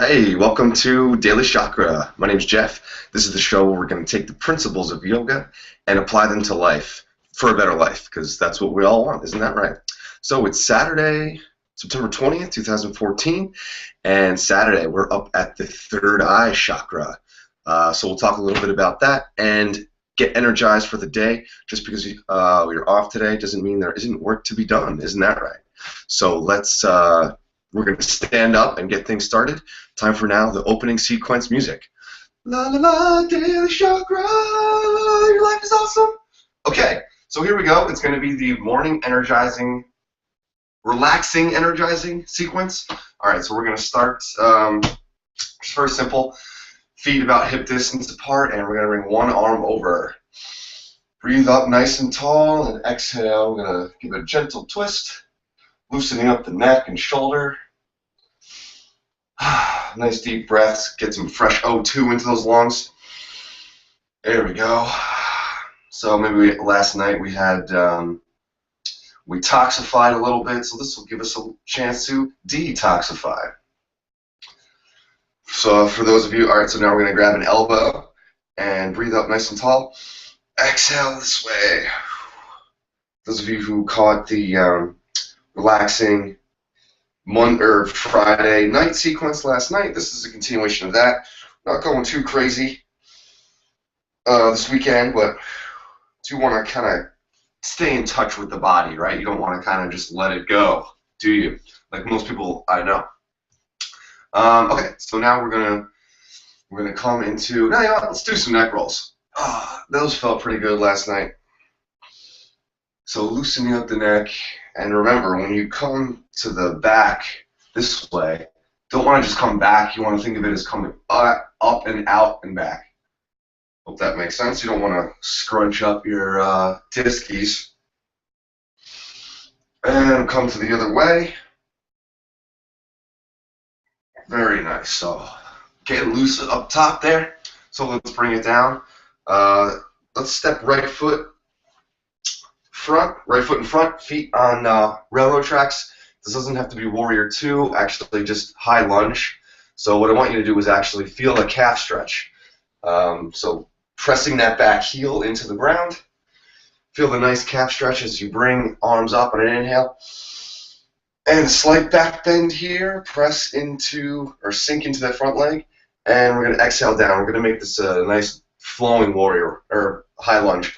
Hey, welcome to Daily Chakra. My name's Jeff. This is the show where we're going to take the principles of yoga and apply them to life for a better life, because that's what we all want, isn't that right? So it's Saturday, September 20th, 2014, and Saturday we're up at the third eye chakra. So we'll talk a little bit about that and get energized for the day. Just because you're off today doesn't mean there isn't work to be done, isn't that right? So we're going to stand up and get things started. Time for now the opening sequence music. La la la, Daily Chakra, your life is awesome. Okay, so here we go. It's going to be the morning energizing, relaxing energizing sequence. All right, so we're going to start just very simple. Feet about hip distance apart, and we're going to bring one arm over. Breathe up nice and tall, and exhale. We're going to give it a gentle twist, loosening up the neck and shoulder. Nice deep breaths. Get some fresh O2 into those lungs. There we go. So maybe last night we had we toxified a little bit, so this will give us a chance to detoxify. So for those of you, all right, so now we're going to grab an elbow and breathe up nice and tall. Exhale this way. Those of you who caught the relaxing Friday night sequence last night, this is a continuation of that. Not going too crazy this weekend, but do want to kind of stay in touch with the body, right? You don't want to kind of just let it go, do you? Like most people I know. Okay, so now we're gonna come into. Now, you know what, let's do some neck rolls. Those felt pretty good last night. So loosening up the neck, and remember, when you come to the back this way, don't want to just come back. You want to think of it as coming up and out and back. Hope that makes sense. You don't want to scrunch up your diskies. And come to the other way. Very nice. So get loose up top there. So let's bring it down. Let's step right foot in front, feet on railroad tracks. This doesn't have to be Warrior 2, actually just high lunge. So what I want you to do is actually feel a calf stretch. So pressing that back heel into the ground. Feel the nice calf stretch as you bring arms up on an inhale. And a slight back bend here. Press into, or sink into that front leg. And we're going to exhale down. We're going to make this a nice flowing warrior, or high lunge.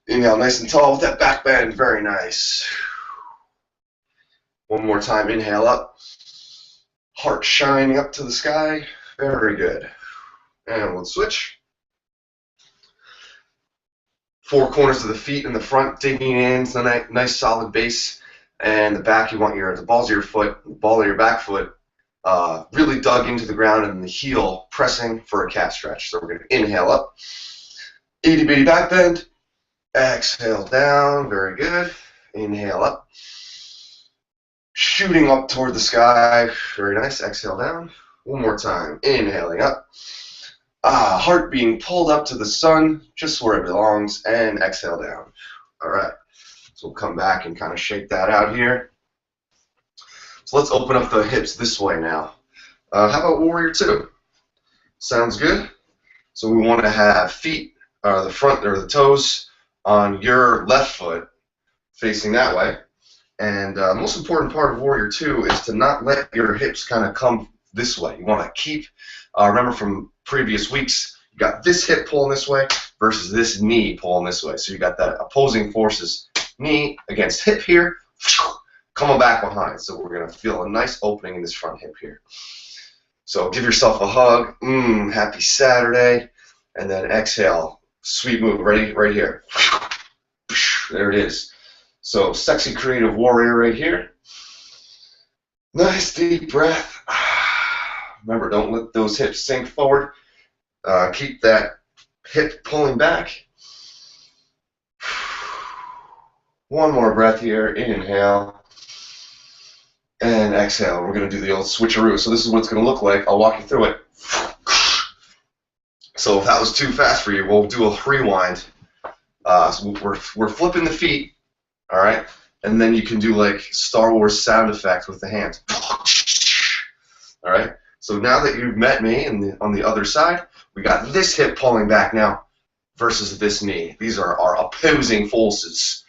Inhale nice and tall with that back bend. Very nice. One more time. Inhale up. Heart shining up to the sky. Very good. And we'll switch. Four corners of the feet in the front, digging into the nice solid base. And the back, you want the balls of your foot, the ball of your back foot, really dug into the ground, and the heel pressing for a calf stretch. So we're going to inhale up. Itty bitty back bend. Exhale down. Very good. Inhale up. Shooting up toward the sky. Very nice. Exhale down. One more time. Inhaling up. Heart being pulled up to the sun, just where it belongs, and exhale down. All right. So we'll come back and kind of shake that out here. So let's open up the hips this way now. How about Warrior 2? Sounds good. So we want to have feet, the front or the toes on your left foot facing that way. And the most important part of Warrior 2 is to not let your hips kind of come this way. You want to keep, remember from previous weeks, you got this hip pulling this way versus this knee pulling this way. So you got that opposing forces, knee against hip here, coming back behind. So we're going to feel a nice opening in this front hip here. So give yourself a hug. Happy Saturday. And then exhale. Sweet move. Ready? Right here. There it is. So sexy creative warrior right here. Nice deep breath. Remember, don't let those hips sink forward. Keep that hip pulling back. One more breath here. Inhale. And exhale. We're going to do the old switcheroo. So this is what it's going to look like. I'll walk you through it. So if that was too fast for you, we'll do a rewind. So we're flipping the feet, all right? And then you can do like Star Wars sound effects with the hands. All right? So now that you've met me on the other side, we got this hip pulling back now versus this knee. These are our opposing forces.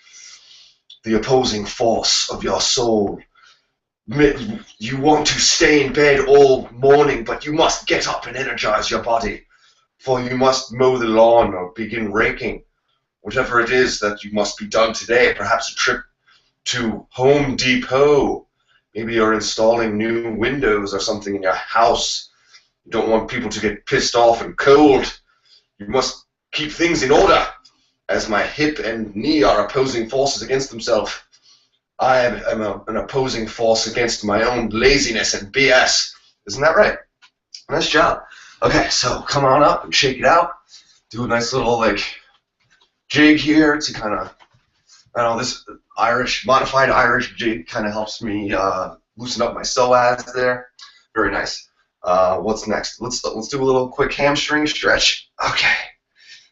The opposing force of your soul. You want to stay in bed all morning, but you must get up and energize your body. For you must mow the lawn or begin raking. Whatever it is that you must be done today, perhaps a trip to Home Depot. Maybe you're installing new windows or something in your house. You don't want people to get pissed off and cold. You must keep things in order, as my hip and knee are opposing forces against themselves. I am an opposing force against my own laziness and BS. Isn't that right? Nice job. Okay, so come on up and shake it out. Do a nice little like jig here to kind of, I don't know, this modified Irish jig kind of helps me loosen up my psoas there. Very nice. What's next? Let's do a little quick hamstring stretch. Okay.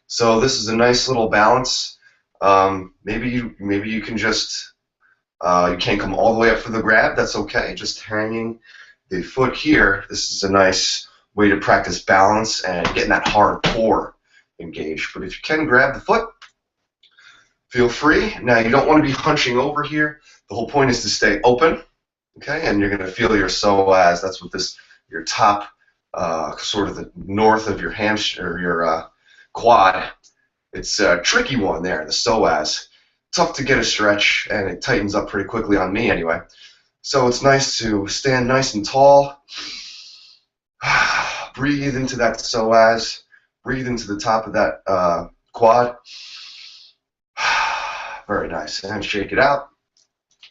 So this is a nice little balance. Maybe you can just you can't come all the way up for the grab. That's okay. Just hanging the foot here. This is a nice way to practice balance and getting that hard core engaged. But if you can grab the foot, feel free. Now you don't want to be hunching over here. The whole point is to stay open. Okay, and you're going to feel your psoas. That's what your top, sort of the north of your hamstring or your quad. It's a tricky one there, the psoas. Tough to get a stretch, and it tightens up pretty quickly on me anyway. So it's nice to stand nice and tall. Breathe into that psoas. Breathe into the top of that quad. Very nice. And shake it out.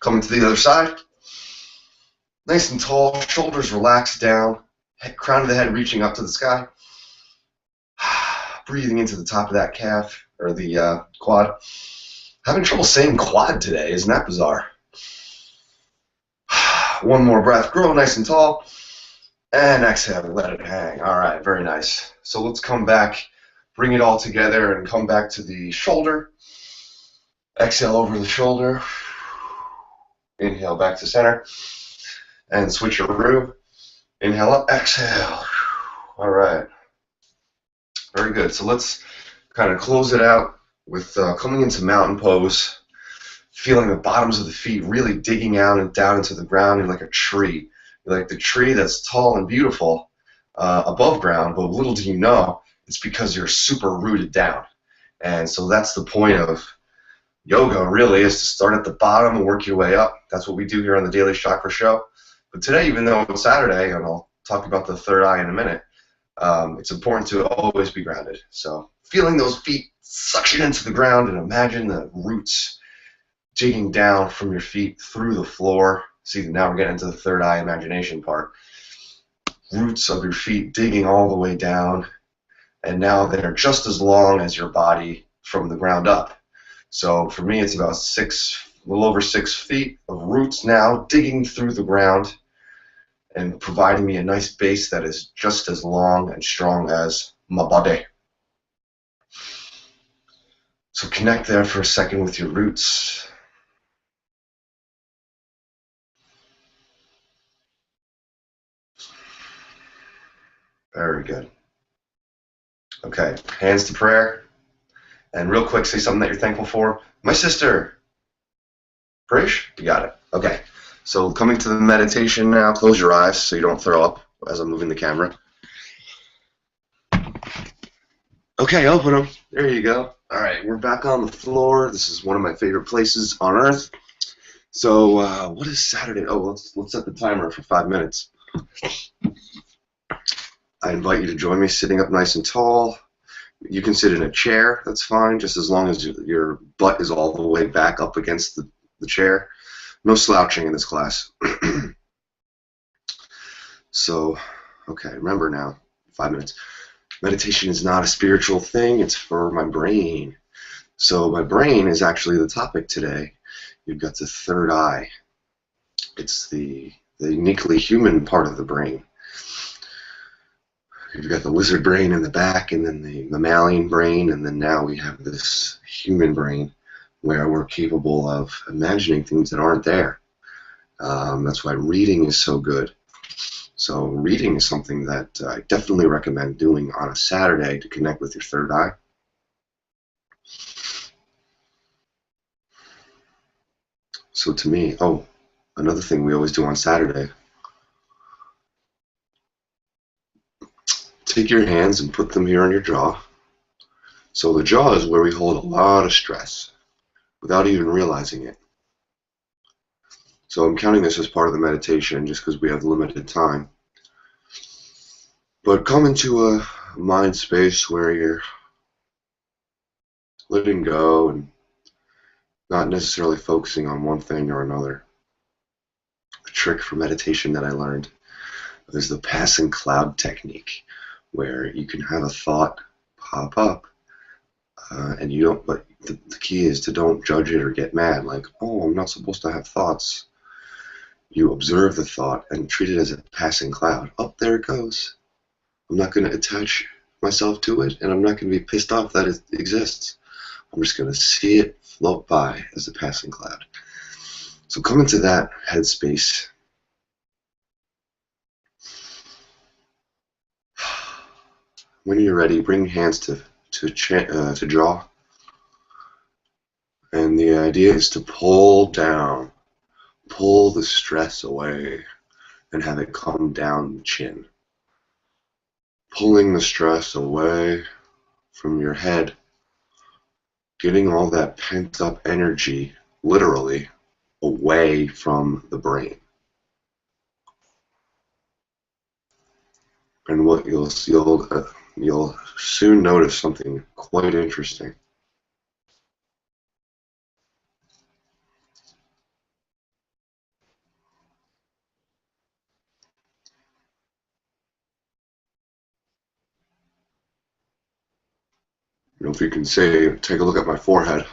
Coming to the other side. Nice and tall. Shoulders relaxed down. Crown of the head reaching up to the sky. Breathing into the top of that calf, or the quad. Having trouble saying quad today. Isn't that bizarre? One more breath. Grow nice and tall. And exhale. Let it hang. All right. Very nice. So let's come back. Bring it all together and come back to the shoulder. Exhale over the shoulder. Inhale back to center. And switcheroo. Inhale up. Exhale. All right. Very good. So let's kind of close it out with coming into mountain pose, feeling the bottoms of the feet really digging out and down into the ground. You're like a tree. You're like the tree that's tall and beautiful above ground, but little do you know, it's because you're super rooted down. And so that's the point of yoga, really, is to start at the bottom and work your way up. That's what we do here on the Daily Chakra Show. But today, even though it's Saturday, and I'll talk about the third eye in a minute, it's important to always be grounded. So feeling those feet suction into the ground and imagine the roots digging down from your feet through the floor. See, now we're getting into the third eye imagination part. Roots of your feet digging all the way down, and now they're just as long as your body from the ground up. So for me, it's about a little over 6 feet of roots now digging through the ground and providing me a nice base that is just as long and strong as my body. So connect there for a second with your roots. Very good. Okay, hands to prayer. And real quick, say something that you're thankful for. My sister. Prish? You got it. Okay. So coming to the meditation now, close your eyes so you don't throw up as I'm moving the camera. Okay, open them. There you go. All right, we're back on the floor. This is one of my favorite places on earth. So what is Saturday? Oh, let's set the timer for 5 minutes. I invite you to join me sitting up nice and tall. You can sit in a chair. That's fine, just as long as your butt is all the way back up against the chair. No slouching in this class. So, okay, remember now, 5 minutes. Meditation is not a spiritual thing, it's for my brain. So my brain is actually the topic today. You've got the third eye. It's the uniquely human part of the brain. You've got the lizard brain in the back, and then the mammalian brain, and then now we have this human brain where we're capable of imagining things that aren't there. That's why reading is so good. So reading is something that I definitely recommend doing on a Saturday to connect with your third eye. So to me, another thing we always do on Saturday, take your hands and put them here on your jaw. So the jaw is where we hold a lot of stress without even realizing it. So I'm counting this as part of the meditation just because we have limited time. But come into a mind space where you're letting go and not necessarily focusing on one thing or another. A trick for meditation that I learned is the passing cloud technique, where you can have a thought pop up, and you don't. But the key is to don't judge it or get mad. Like, oh, I'm not supposed to have thoughts. You observe the thought and treat it as a passing cloud. Oh, there it goes. I'm not going to attach myself to it, and I'm not going to be pissed off that it exists. I'm just going to see it float by as a passing cloud. So come into that headspace. When you're ready, bring hands to jaw. And the idea is to pull down, pull the stress away, and have it come down the chin. Pulling the stress away from your head, getting all that pent-up energy, literally, away from the brain. And what you'll soon notice something quite interesting. If you can say, take a look at my forehead.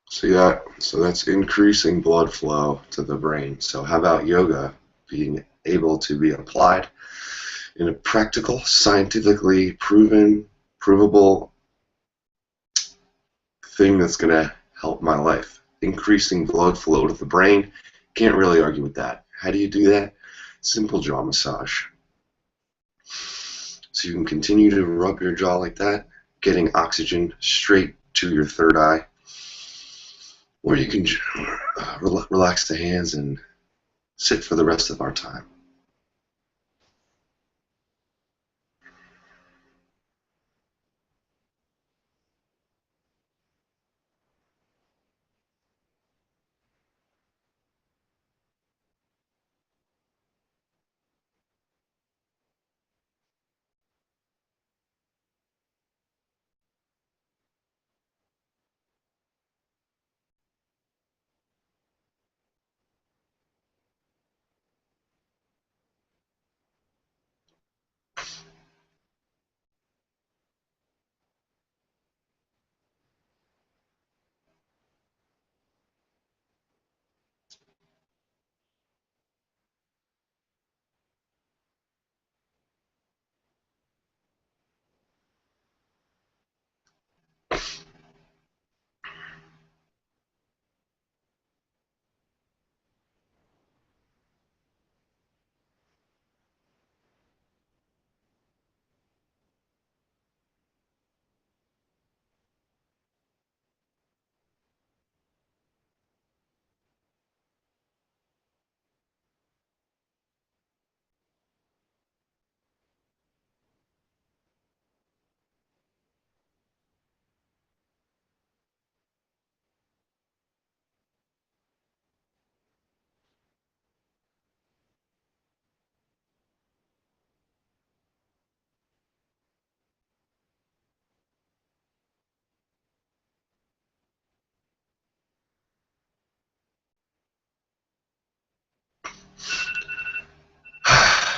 See that? So that's increasing blood flow to the brain. So how about yoga being able to be applied in a practical, scientifically provable thing that's going to help my life? Increasing blood flow to the brain. Can't really argue with that. How do you do that? Simple jaw massage. So you can continue to rub your jaw like that, getting oxygen straight to your third eye. Or you can relax the hands and sit for the rest of our time.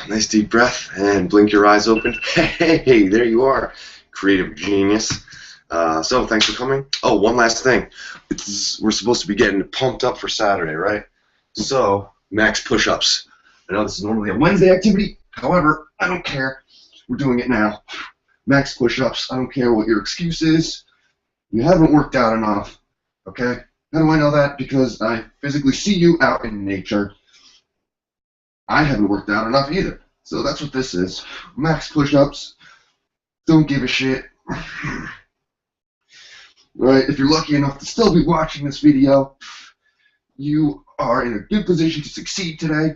Nice deep breath and blink your eyes open. Hey, there you are, creative genius. So thanks for coming. Oh, one last thing. We're supposed to be getting pumped up for Saturday, right? So max push-ups. I know this is normally a Wednesday activity. However, I don't care. We're doing it now. Max push-ups. I don't care what your excuse is. You haven't worked out enough. Okay? How do I know that? Because I physically see you out in nature. I haven't worked out enough either. So that's what this is. Max push-ups. Don't give a shit. Alright, if you're lucky enough to still be watching this video, you are in a good position to succeed today.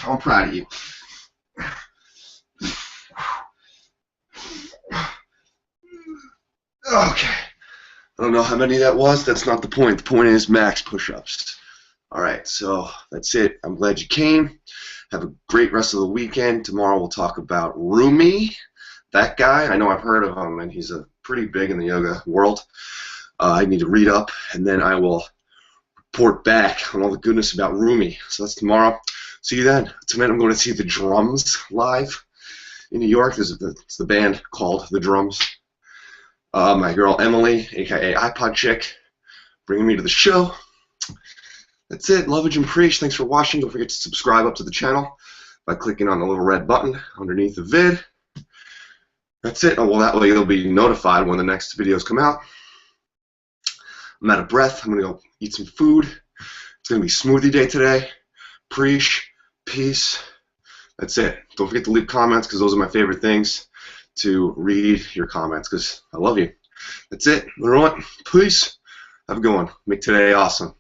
I'm proud of you. Okay. I don't know how many that was. That's not the point. The point is max push-ups. Alright, so that's it. I'm glad you came. Have a great rest of the weekend. Tomorrow we'll talk about Rumi. That guy, I know I've heard of him, and he's pretty big in the yoga world. I need to read up, and then I will report back on all the goodness about Rumi. So that's tomorrow. See you then. Tonight I'm going to see the Drums live in New York. It's the band called The Drums. My girl Emily, aka iPod Chick, bringing me to the show. That's it. Lovage and preach. Thanks for watching. Don't forget to subscribe up to the channel by clicking on the little red button underneath the vid. That's it. Oh, well, that way you'll be notified when the next videos come out. I'm out of breath. I'm going to go eat some food. It's going to be smoothie day today. Preach. Peace. That's it. Don't forget to leave comments because those are my favorite things to read your comments because I love you. That's it. Everyone, peace. Have a good one. Make today awesome.